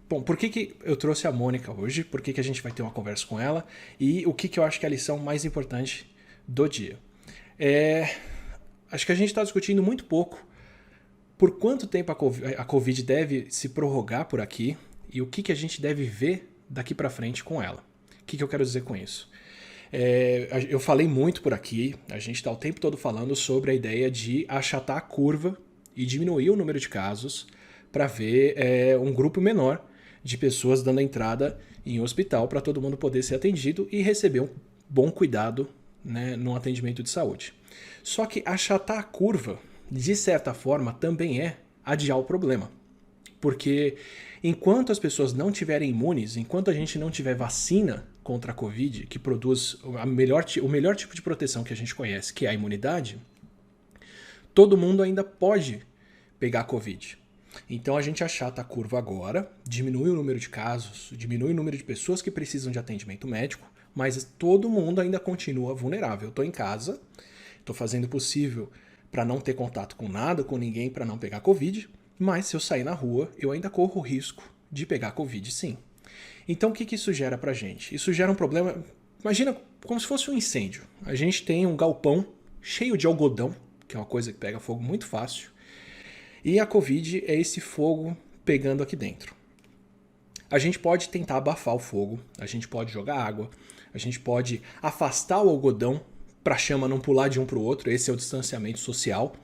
Bom, por que que eu trouxe a Mônica hoje? Por que que a gente vai ter uma conversa com ela? E o que que eu acho que é a lição mais importante do dia? Acho que a gente está discutindo muito pouco por quanto tempo a Covid deve se prorrogar por aqui e o que que a gente deve ver daqui para frente com ela. O que que eu quero dizer com isso? Eu falei muito por aqui, a gente está o tempo todo falando sobre a ideia de achatar a curva e diminuir o número de casos para ver um grupo menor de pessoas dando entrada em um hospital para todo mundo poder ser atendido e receber um bom cuidado, né, no atendimento de saúde. Só que achatar a curva, de certa forma, também é adiar o problema. Porque enquanto as pessoas não estiverem imunes, enquanto a gente não tiver vacina contra a Covid, que produz o melhor tipo de proteção que a gente conhece, que é a imunidade, todo mundo ainda pode pegar a Covid. Então a gente achata a curva agora, diminui o número de casos, diminui o número de pessoas que precisam de atendimento médico, mas todo mundo ainda continua vulnerável. Eu estou em casa, estou fazendo o possível para não ter contato com nada, com ninguém, para não pegar Covid, mas se eu sair na rua, eu ainda corro o risco de pegar Covid, sim. Então o que isso gera pra gente? Isso gera um problema, imagina como se fosse um incêndio. A gente tem um galpão cheio de algodão, que é uma coisa que pega fogo muito fácil, e a Covid é esse fogo pegando aqui dentro. A gente pode tentar abafar o fogo, a gente pode jogar água, a gente pode afastar o algodão para a chama não pular de um para o outro, esse é o distanciamento social.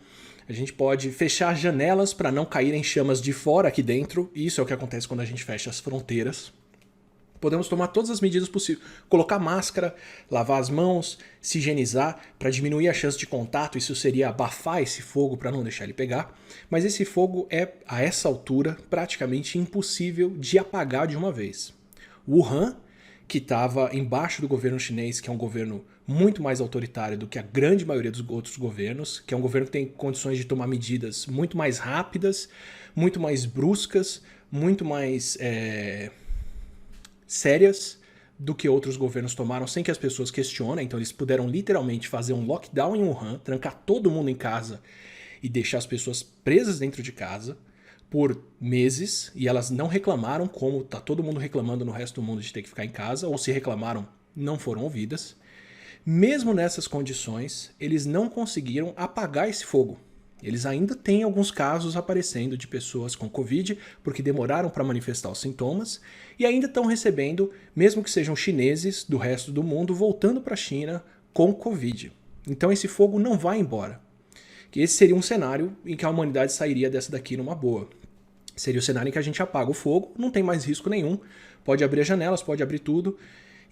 A gente pode fechar as janelas para não caírem chamas de fora aqui dentro, isso é o que acontece quando a gente fecha as fronteiras. Podemos tomar todas as medidas possíveis, colocar máscara, lavar as mãos, se higienizar para diminuir a chance de contato, isso seria abafar esse fogo para não deixar ele pegar, mas esse fogo é, a essa altura, praticamente impossível de apagar de uma vez. Wuhan, que estava embaixo do governo chinês, que é um governo muito mais autoritário do que a grande maioria dos outros governos, que é um governo que tem condições de tomar medidas muito mais rápidas, muito mais bruscas, muito mais sérias do que outros governos tomaram sem que as pessoas questionem. Então eles puderam literalmente fazer um lockdown em Wuhan, trancar todo mundo em casa e deixar as pessoas presas dentro de casa por meses, e elas não reclamaram como tá todo mundo reclamando no resto do mundo de ter que ficar em casa, ou se reclamaram, não foram ouvidas. Mesmo nessas condições, eles não conseguiram apagar esse fogo. Eles ainda têm alguns casos aparecendo de pessoas com Covid, porque demoraram para manifestar os sintomas, e ainda estão recebendo, mesmo que sejam chineses do resto do mundo, voltando para a China com Covid. Então esse fogo não vai embora. Esse seria um cenário em que a humanidade sairia dessa daqui numa boa. Seria o cenário em que a gente apaga o fogo, não tem mais risco nenhum, pode abrir as janelas, pode abrir tudo,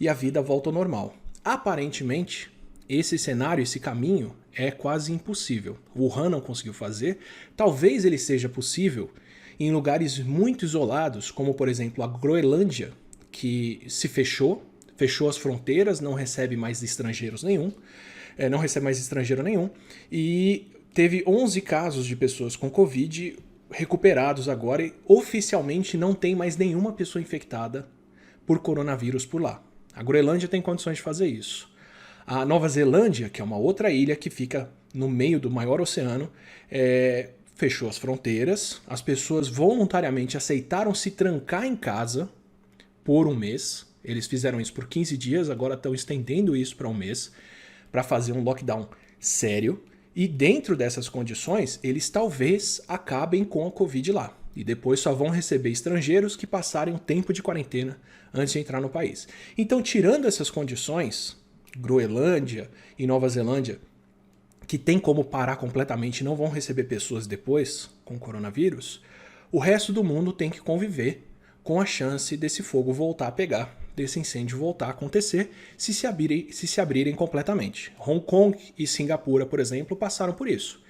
e a vida volta ao normal. Aparentemente, esse cenário, esse caminho, é quase impossível. O Wuhan não conseguiu fazer. Talvez ele seja possível em lugares muito isolados, como por exemplo a Groenlândia, que se fechou as fronteiras, não recebe mais estrangeiros nenhum, não recebe mais estrangeiro nenhum, e teve 11 casos de pessoas com Covid recuperados agora, e oficialmente não tem mais nenhuma pessoa infectada por coronavírus por lá. A Groenlândia tem condições de fazer isso. A Nova Zelândia, que é uma outra ilha que fica no meio do maior oceano, fechou as fronteiras, as pessoas voluntariamente aceitaram se trancar em casa por um mês. Eles fizeram isso por 15 dias, agora estão estendendo isso para um mês, para fazer um lockdown sério. E dentro dessas condições, eles talvez acabem com a Covid lá. E depois só vão receber estrangeiros que passarem um tempo de quarentena antes de entrar no país. Então, tirando essas condições, Groenlândia e Nova Zelândia, que tem como parar completamente e não vão receber pessoas depois com coronavírus, o resto do mundo tem que conviver com a chance desse fogo voltar a pegar, desse incêndio voltar a acontecer, se se abrirem completamente. Hong Kong e Singapura, por exemplo, passaram por isso.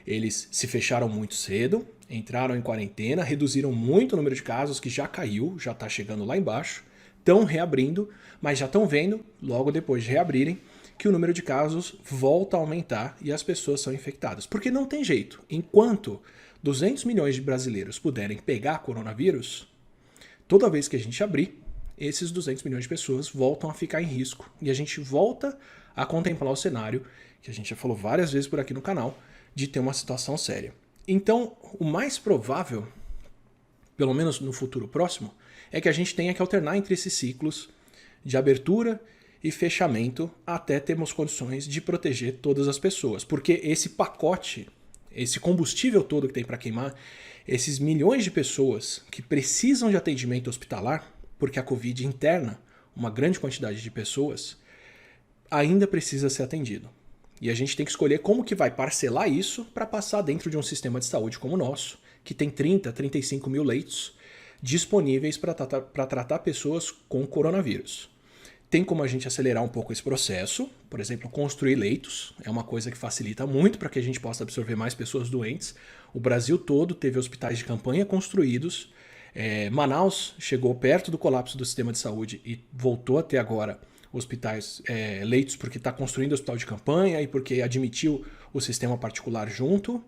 Eles se fecharam muito cedo, entraram em quarentena, reduziram muito o número de casos, que já caiu, já está chegando lá embaixo, estão reabrindo, mas já estão vendo, logo depois de reabrirem, que o número de casos volta a aumentar e as pessoas são infectadas. Porque não tem jeito. Enquanto 200 milhões de brasileiros puderem pegar coronavírus, toda vez que a gente abrir, esses 200 milhões de pessoas voltam a ficar em risco. E a gente volta a contemplar o cenário, que a gente já falou várias vezes por aqui no canal, de ter uma situação séria. Então, o mais provável pelo menos no futuro próximo, é que a gente tenha que alternar entre esses ciclos de abertura e fechamento até termos condições de proteger todas as pessoas. Porque esse pacote, esse combustível todo que tem para queimar, esses milhões de pessoas que precisam de atendimento hospitalar, porque a Covid interna uma grande quantidade de pessoas, ainda precisa ser atendido. E a gente tem que escolher como que vai parcelar isso para passar dentro de um sistema de saúde como o nosso, que tem 30, 35 mil leitos disponíveis para tratar pessoas com coronavírus. Tem como a gente acelerar um pouco esse processo, por exemplo, construir leitos, é uma coisa que facilita muito para que a gente possa absorver mais pessoas doentes. O Brasil todo teve hospitais de campanha construídos, Manaus chegou perto do colapso do sistema de saúde e voltou até agora hospitais, leitos, porque está construindo hospital de campanha e porque admitiu o sistema particular junto.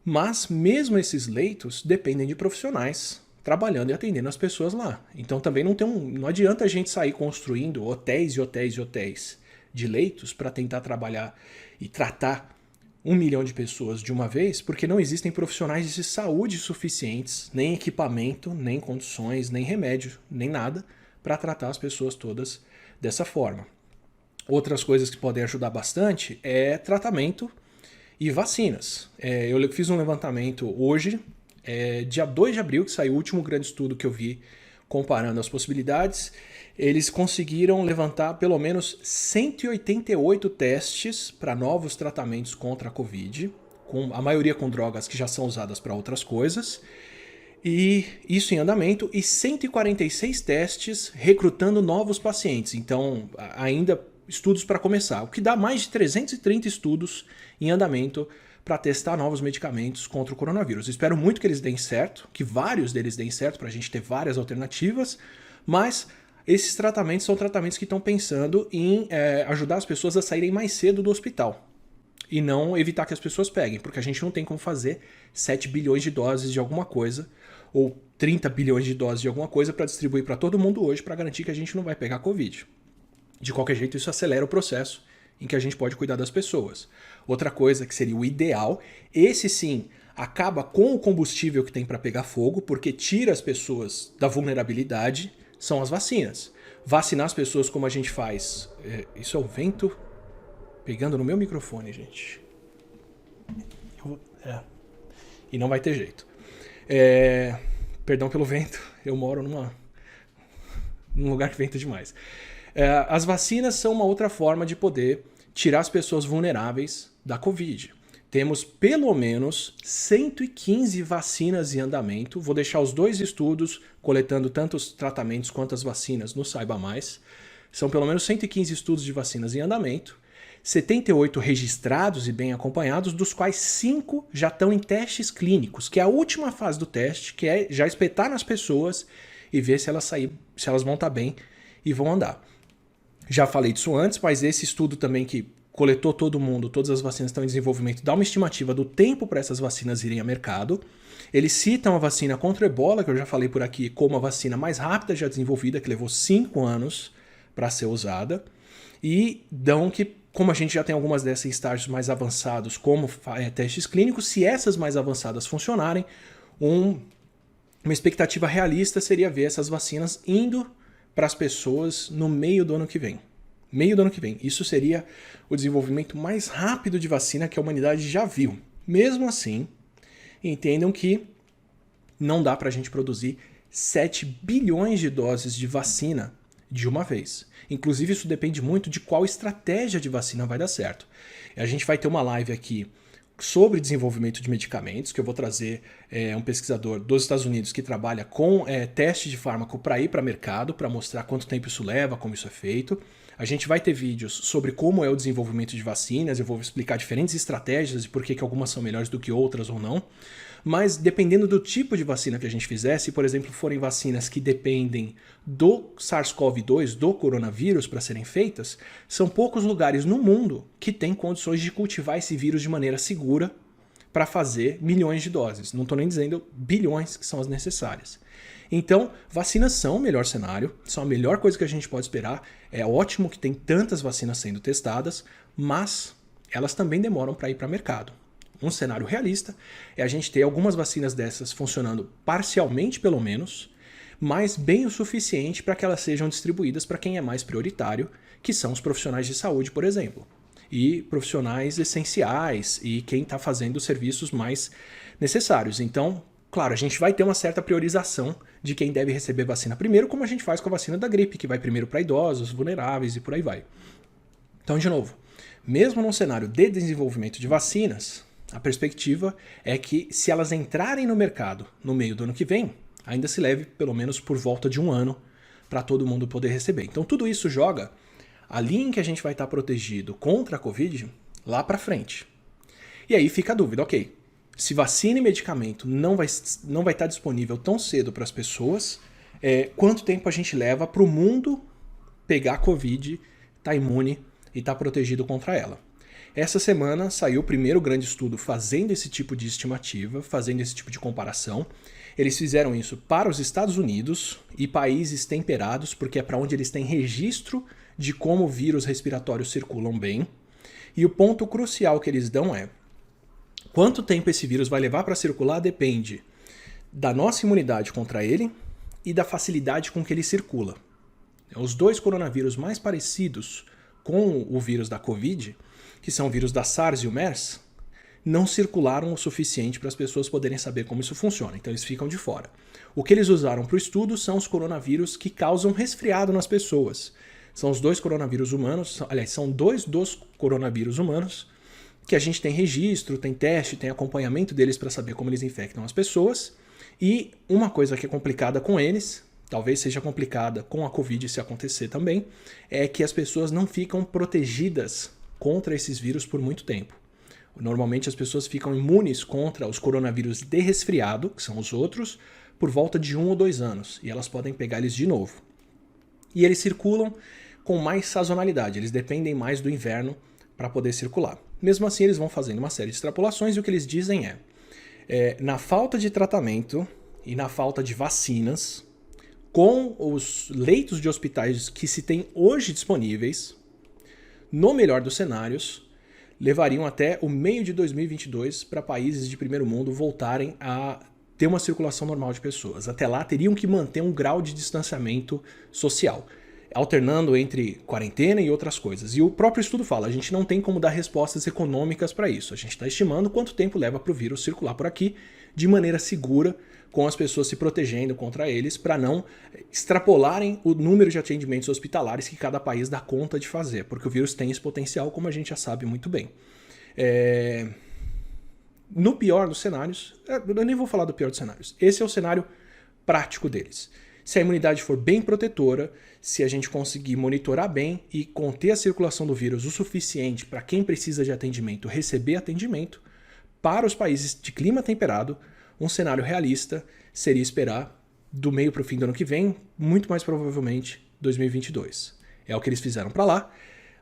Mas mesmo esses leitos dependem de profissionais trabalhando e atendendo as pessoas lá. Então também não adianta a gente sair construindo hotéis e hotéis e hotéis de leitos para tentar trabalhar e tratar 1 milhão de pessoas de uma vez, porque não existem profissionais de saúde suficientes, nem equipamento, nem condições, nem remédio, nem nada, para tratar as pessoas todas dessa forma. Outras coisas que podem ajudar bastante é tratamento e vacinas. Eu fiz um levantamento hoje, dia 2 de abril, que saiu o último grande estudo que eu vi comparando as possibilidades. Eles conseguiram levantar pelo menos 188 testes para novos tratamentos contra a Covid, a maioria com drogas que já são usadas para outras coisas, e isso em andamento, e 146 testes recrutando novos pacientes. Então, ainda estudos para começar, o que dá mais de 330 estudos em andamento para testar novos medicamentos contra o coronavírus. Espero muito que eles deem certo, que vários deles deem certo para a gente ter várias alternativas, mas esses tratamentos são tratamentos que estão pensando em ajudar as pessoas a saírem mais cedo do hospital e não evitar que as pessoas peguem, porque a gente não tem como fazer 7 bilhões de doses de alguma coisa ou 30 bilhões de doses de alguma coisa para distribuir para todo mundo hoje para garantir que a gente não vai pegar Covid. De qualquer jeito, isso acelera o processo em que a gente pode cuidar das pessoas. Outra coisa que seria o ideal, esse sim acaba com o combustível que tem para pegar fogo, porque tira as pessoas da vulnerabilidade, são as vacinas. Vacinar as pessoas como a gente faz. Isso é o vento pegando no meu microfone, gente. E não vai ter jeito. Perdão pelo vento, eu moro num lugar que venta demais. As vacinas são uma outra forma de poder tirar as pessoas vulneráveis da Covid. Temos pelo menos 115 vacinas em andamento. Vou deixar os 2 estudos coletando tanto os tratamentos quanto as vacinas no Saiba Mais. São pelo menos 115 estudos de vacinas em andamento, 78 registrados e bem acompanhados, dos quais 5 já estão em testes clínicos, que é a última fase do teste, que é já espetar nas pessoas e ver se elas vão estar bem e vão andar. Já falei disso antes, mas esse estudo também que coletou todo mundo, todas as vacinas estão em desenvolvimento, dá uma estimativa do tempo para essas vacinas irem ao mercado. Eles citam a vacina contra o Ebola, que eu já falei por aqui, como a vacina mais rápida já desenvolvida, que levou 5 anos para ser usada. E dão que, como a gente já tem algumas dessas em estágios mais avançados, como testes clínicos, se essas mais avançadas funcionarem, uma expectativa realista seria ver essas vacinas indo para as pessoas no meio do ano que vem. Meio do ano que vem. Isso seria o desenvolvimento mais rápido de vacina que a humanidade já viu. Mesmo assim, entendam que não dá para a gente produzir 7 bilhões de doses de vacina de uma vez. Inclusive, isso depende muito de qual estratégia de vacina vai dar certo. A gente vai ter uma live aqui sobre desenvolvimento de medicamentos, que eu vou trazer um pesquisador dos Estados Unidos que trabalha com teste de fármaco para ir para mercado, para mostrar quanto tempo isso leva, como isso é feito. A gente vai ter vídeos sobre como é o desenvolvimento de vacinas, eu vou explicar diferentes estratégias e por que algumas são melhores do que outras ou não. Mas dependendo do tipo de vacina que a gente fizer, se por exemplo forem vacinas que dependem do SARS-CoV-2, do coronavírus para serem feitas, são poucos lugares no mundo que têm condições de cultivar esse vírus de maneira segura para fazer milhões de doses. Não estou nem dizendo bilhões que são as necessárias. Então, vacinas são o melhor cenário, são a melhor coisa que a gente pode esperar. É ótimo que tem tantas vacinas sendo testadas, mas elas também demoram para ir para o mercado. Um cenário realista é a gente ter algumas vacinas dessas funcionando parcialmente, pelo menos, mas bem o suficiente para que elas sejam distribuídas para quem é mais prioritário, que são os profissionais de saúde, por exemplo, e profissionais essenciais e quem está fazendo os serviços mais necessários. Então, claro, a gente vai ter uma certa priorização de quem deve receber vacina primeiro, como a gente faz com a vacina da gripe, que vai primeiro para idosos, vulneráveis e por aí vai. Então, de novo, mesmo num cenário de desenvolvimento de vacinas, a perspectiva é que se elas entrarem no mercado no meio do ano que vem, ainda se leve pelo menos por volta de um ano para todo mundo poder receber. Então tudo isso joga a linha em que a gente vai estar protegido contra a Covid lá para frente. E aí fica a dúvida, ok, se vacina e medicamento não vai estar disponível tão cedo para as pessoas, quanto tempo a gente leva para o mundo pegar a Covid, estar imune e estar protegido contra ela? Essa semana saiu o primeiro grande estudo fazendo esse tipo de estimativa, fazendo esse tipo de comparação. Eles fizeram isso para os Estados Unidos e países temperados, porque é para onde eles têm registro de como vírus respiratórios circulam bem. E o ponto crucial que eles dão é: quanto tempo esse vírus vai levar para circular depende da nossa imunidade contra ele e da facilidade com que ele circula. Os dois coronavírus mais parecidos com o vírus da Covid, que são o vírus da SARS e o MERS, não circularam o suficiente para as pessoas poderem saber como isso funciona, então eles ficam de fora. O que eles usaram para o estudo são os coronavírus que causam resfriado nas pessoas. São os dois coronavírus humanos, aliás, são dois dos coronavírus humanos que a gente tem registro, tem teste, tem acompanhamento deles para saber como eles infectam as pessoas. E uma coisa que é complicada com eles, talvez seja complicada com a Covid se acontecer também, é que as pessoas não ficam protegidas contra esses vírus por muito tempo. Normalmente as pessoas ficam imunes contra os coronavírus de resfriado, que são os outros, por volta de 1 ou 2 anos, e elas podem pegar eles de novo. E eles circulam com mais sazonalidade, eles dependem mais do inverno para poder circular. Mesmo assim, eles vão fazendo uma série de extrapolações e o que eles dizem na falta de tratamento e na falta de vacinas, com os leitos de hospitais que se tem hoje disponíveis, no melhor dos cenários, levariam até o meio de 2022 para países de primeiro mundo voltarem a ter uma circulação normal de pessoas. Até lá, teriam que manter um grau de distanciamento social, alternando entre quarentena e outras coisas. E o próprio estudo fala, a gente não tem como dar respostas econômicas para isso. A gente está estimando quanto tempo leva para o vírus circular por aqui de maneira segura, com as pessoas se protegendo contra eles, para não extrapolarem o número de atendimentos hospitalares que cada país dá conta de fazer, porque o vírus tem esse potencial, como a gente já sabe muito bem. No pior dos cenários, eu nem vou falar do pior dos cenários, esse é o cenário prático deles. Se a imunidade for bem protetora, se a gente conseguir monitorar bem e conter a circulação do vírus o suficiente para quem precisa de atendimento receber atendimento, para os países de clima temperado, um cenário realista seria esperar do meio para o fim do ano que vem, muito mais provavelmente 2022. É o que eles fizeram para lá.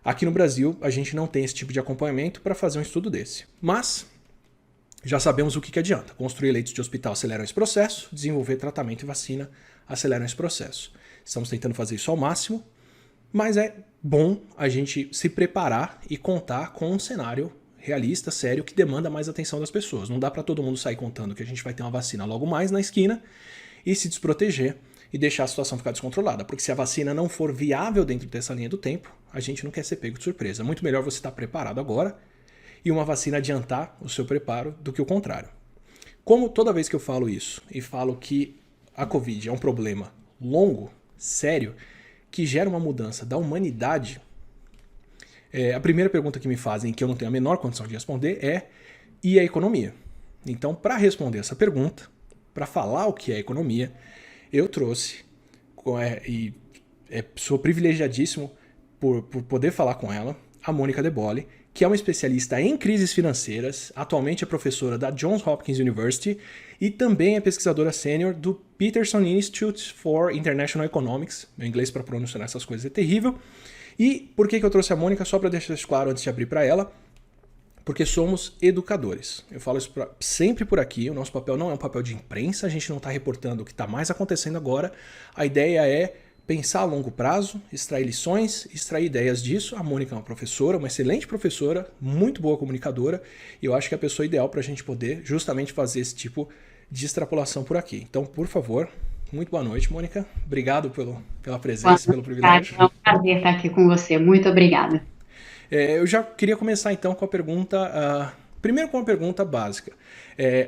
Aqui no Brasil, a gente não tem esse tipo de acompanhamento para fazer um estudo desse. Mas já sabemos o que adianta. Construir leitos de hospital acelera esse processo, desenvolver tratamento e vacina aceleram esse processo. Estamos tentando fazer isso ao máximo, mas é bom a gente se preparar e contar com um cenário realista, sério, que demanda mais atenção das pessoas. Não dá para todo mundo sair contando que a gente vai ter uma vacina logo mais na esquina e se desproteger e deixar a situação ficar descontrolada. Porque se a vacina não for viável dentro dessa linha do tempo, a gente não quer ser pego de surpresa. Muito melhor você estar preparado agora e uma vacina adiantar o seu preparo do que o contrário. Como toda vez que eu falo isso e falo que a Covid é um problema longo, sério, que gera uma mudança da humanidade, a primeira pergunta que me fazem, que eu não tenho a menor condição de responder, é: e a economia? Então, para responder essa pergunta, para falar o que é economia, eu trouxe, e sou privilegiadíssimo por poder falar com ela, a Mônica De Bolle, que é uma especialista em crises financeiras, atualmente é professora da Johns Hopkins University e também é pesquisadora sênior do Peterson Institute for International Economics. Meu inglês para pronunciar essas coisas é terrível. E por que eu trouxe a Mônica? Só para deixar isso claro antes de abrir para ela. Porque somos educadores. Eu falo isso sempre por aqui, o nosso papel não é um papel de imprensa, a gente não está reportando o que está mais acontecendo agora. A ideia é pensar a longo prazo, extrair lições, extrair ideias disso. A Mônica é uma professora, uma excelente professora, muito boa comunicadora, e eu acho que é a pessoa ideal para a gente poder justamente fazer esse tipo de extrapolação por aqui. Então, por favor, muito boa noite, Mônica. Obrigado pela presença, pelo privilégio. É um prazer estar aqui com você. Muito obrigada. Eu já queria começar então com a pergunta. Primeiro com uma pergunta básica.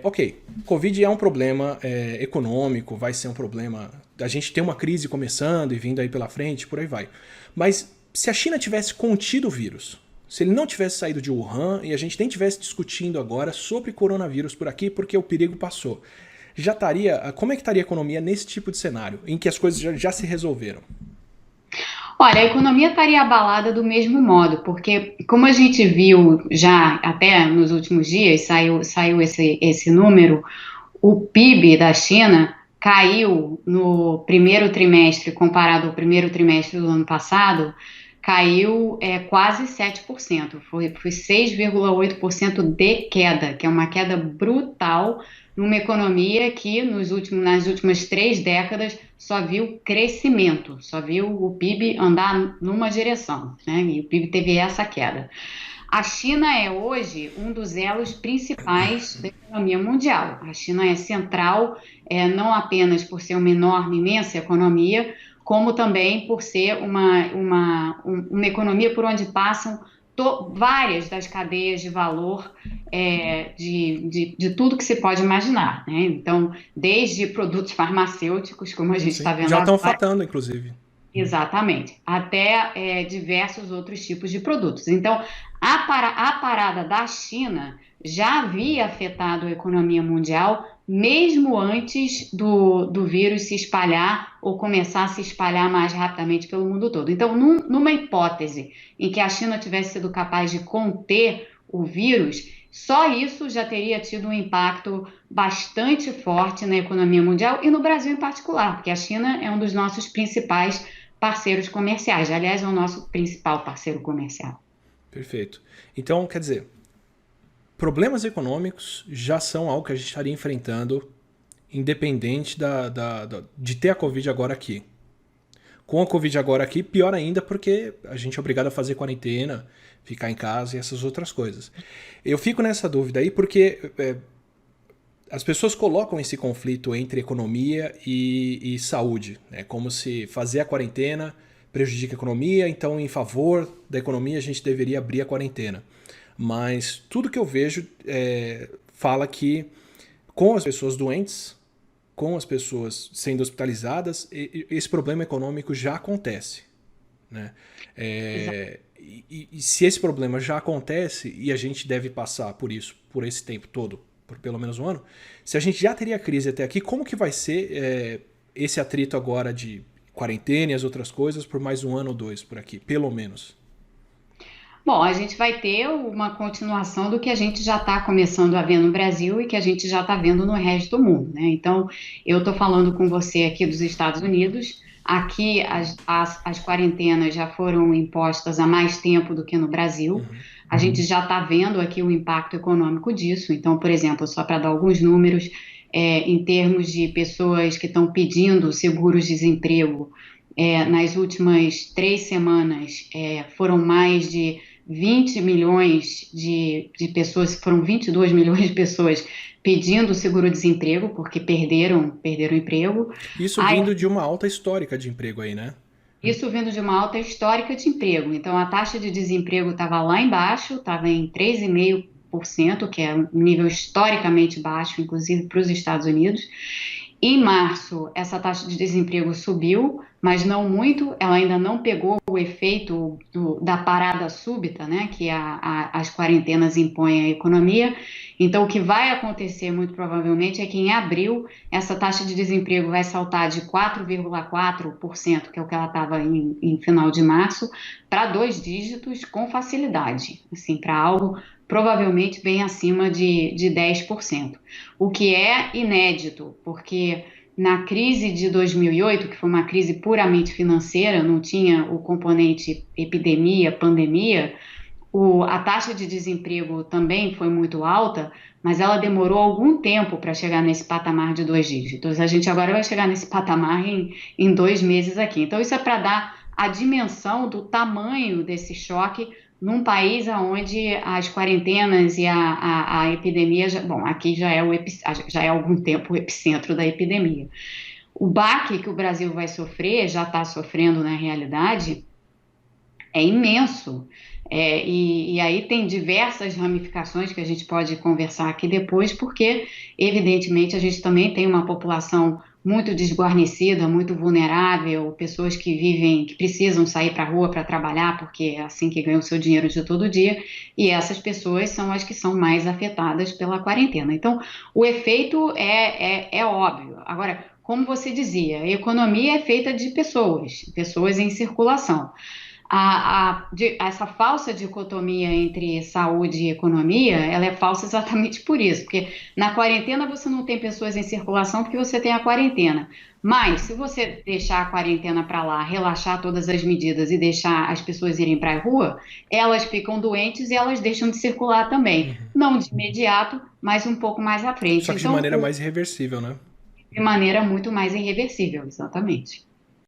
Ok, Covid é um problema econômico, vai ser um problema. A gente tem uma crise começando e vindo aí pela frente, por aí vai. Mas se a China tivesse contido o vírus, se ele não tivesse saído de Wuhan e a gente nem tivesse discutindo agora sobre coronavírus por aqui, porque o perigo passou, já estaria. Como é que estaria a economia nesse tipo de cenário, em que as coisas já se resolveram? Olha, a economia estaria abalada do mesmo modo, porque como a gente viu já até nos últimos dias, saiu esse número, o PIB da China caiu no primeiro trimestre, comparado ao primeiro trimestre do ano passado, caiu quase 7%, foi 6,8% de queda, que é uma queda brutal numa economia que nas últimas 3 décadas só viu crescimento, só viu o PIB andar numa direção, né? E o PIB teve essa queda. A China é hoje um dos elos principais da economia mundial. A China é central, não apenas por ser uma enorme, imensa economia, como também por ser uma economia por onde passam várias das cadeias de valor de tudo que se pode imaginar, né? Então, desde produtos farmacêuticos, como a gente está Sim, vendo já estão agora. fatando, inclusive. Exatamente, até diversos outros tipos de produtos. Então, a parada da China já havia afetado a economia mundial, mesmo antes do vírus se espalhar ou começar a se espalhar mais rapidamente pelo mundo todo. Então, numa hipótese em que a China tivesse sido capaz de conter o vírus, só isso já teria tido um impacto bastante forte na economia mundial e no Brasil em particular, porque a China é um dos nossos principais parceiros comerciais. Aliás, é o nosso principal parceiro comercial. Perfeito. Então, quer dizer, problemas econômicos já são algo que a gente estaria enfrentando, independente de ter a Covid agora aqui. Com a Covid agora aqui, pior ainda, porque a gente é obrigado a fazer quarentena, ficar em casa e essas outras coisas. Eu fico nessa dúvida aí porque as pessoas colocam esse conflito entre economia e saúde, né? Como se fazer a quarentena prejudica a economia, então em favor da economia a gente deveria abrir a quarentena. Mas tudo que eu vejo fala que com as pessoas doentes, com as pessoas sendo hospitalizadas, esse problema econômico já acontece, né? E se esse problema já acontece e a gente deve passar por isso por esse tempo todo, por pelo menos um ano, se a gente já teria crise até aqui, como que vai ser esse atrito agora de quarentena e as outras coisas por mais um ano ou dois por aqui, pelo menos? Bom, a gente vai ter uma continuação do que a gente já está começando a ver no Brasil e que a gente já está vendo no resto do mundo, né? Então, eu estou falando com você aqui dos Estados Unidos. Aqui as quarentenas já foram impostas há mais tempo do que no Brasil. Uhum. A gente já está vendo aqui o impacto econômico disso. Então, por exemplo, só para dar alguns números, em termos de pessoas que estão pedindo seguros-desemprego, nas últimas 3 semanas foram mais de 20 milhões de pessoas, foram 22 milhões de pessoas pedindo seguro-desemprego porque perderam o emprego. Isso Aí, vindo de uma alta histórica de emprego aí, né? isso vindo de uma alta histórica de emprego. Então, a taxa de desemprego estava lá embaixo, estava em 3,5%, que é um nível historicamente baixo, inclusive para os Estados Unidos. Em março, essa taxa de desemprego subiu, mas não muito, ela ainda não pegou o efeito da parada súbita, né, que as quarentenas impõem à economia. Então, o que vai acontecer, muito provavelmente, é que em abril, essa taxa de desemprego vai saltar de 4,4%, que é o que ela estava em final de março, para 2 dígitos com facilidade, assim, para algo provavelmente bem acima de 10%. O que é inédito, porque na crise de 2008, que foi uma crise puramente financeira, não tinha o componente epidemia, pandemia, a taxa de desemprego também foi muito alta, mas ela demorou algum tempo para chegar nesse patamar de 2 dígitos. A gente agora vai chegar nesse patamar em 2 meses aqui. Então, isso é para dar a dimensão do tamanho desse choque num país onde as quarentenas e a epidemia, bom, aqui já é há algum tempo o epicentro da epidemia. O baque que o Brasil vai sofrer, já está sofrendo na realidade, é imenso. E aí tem diversas ramificações que a gente pode conversar aqui depois, porque, evidentemente, a gente também tem uma população muito desguarnecida, muito vulnerável, pessoas que vivem, que precisam sair para a rua para trabalhar, porque é assim que ganham o seu dinheiro de todo dia, e essas pessoas são as que são mais afetadas pela quarentena. Então, o efeito é óbvio. Agora, como você dizia, a economia é feita de pessoas, pessoas em circulação. Essa falsa dicotomia entre saúde e economia, ela é falsa exatamente por isso, porque na quarentena você não tem pessoas em circulação porque você tem a quarentena. Mas se você deixar a quarentena para lá, relaxar todas as medidas e deixar as pessoas irem para a rua, elas ficam doentes e elas deixam de circular também. Não de imediato, mas um pouco mais à Só frente. que de Então, maneira mais irreversível, né? de maneira muito mais irreversível, exatamente.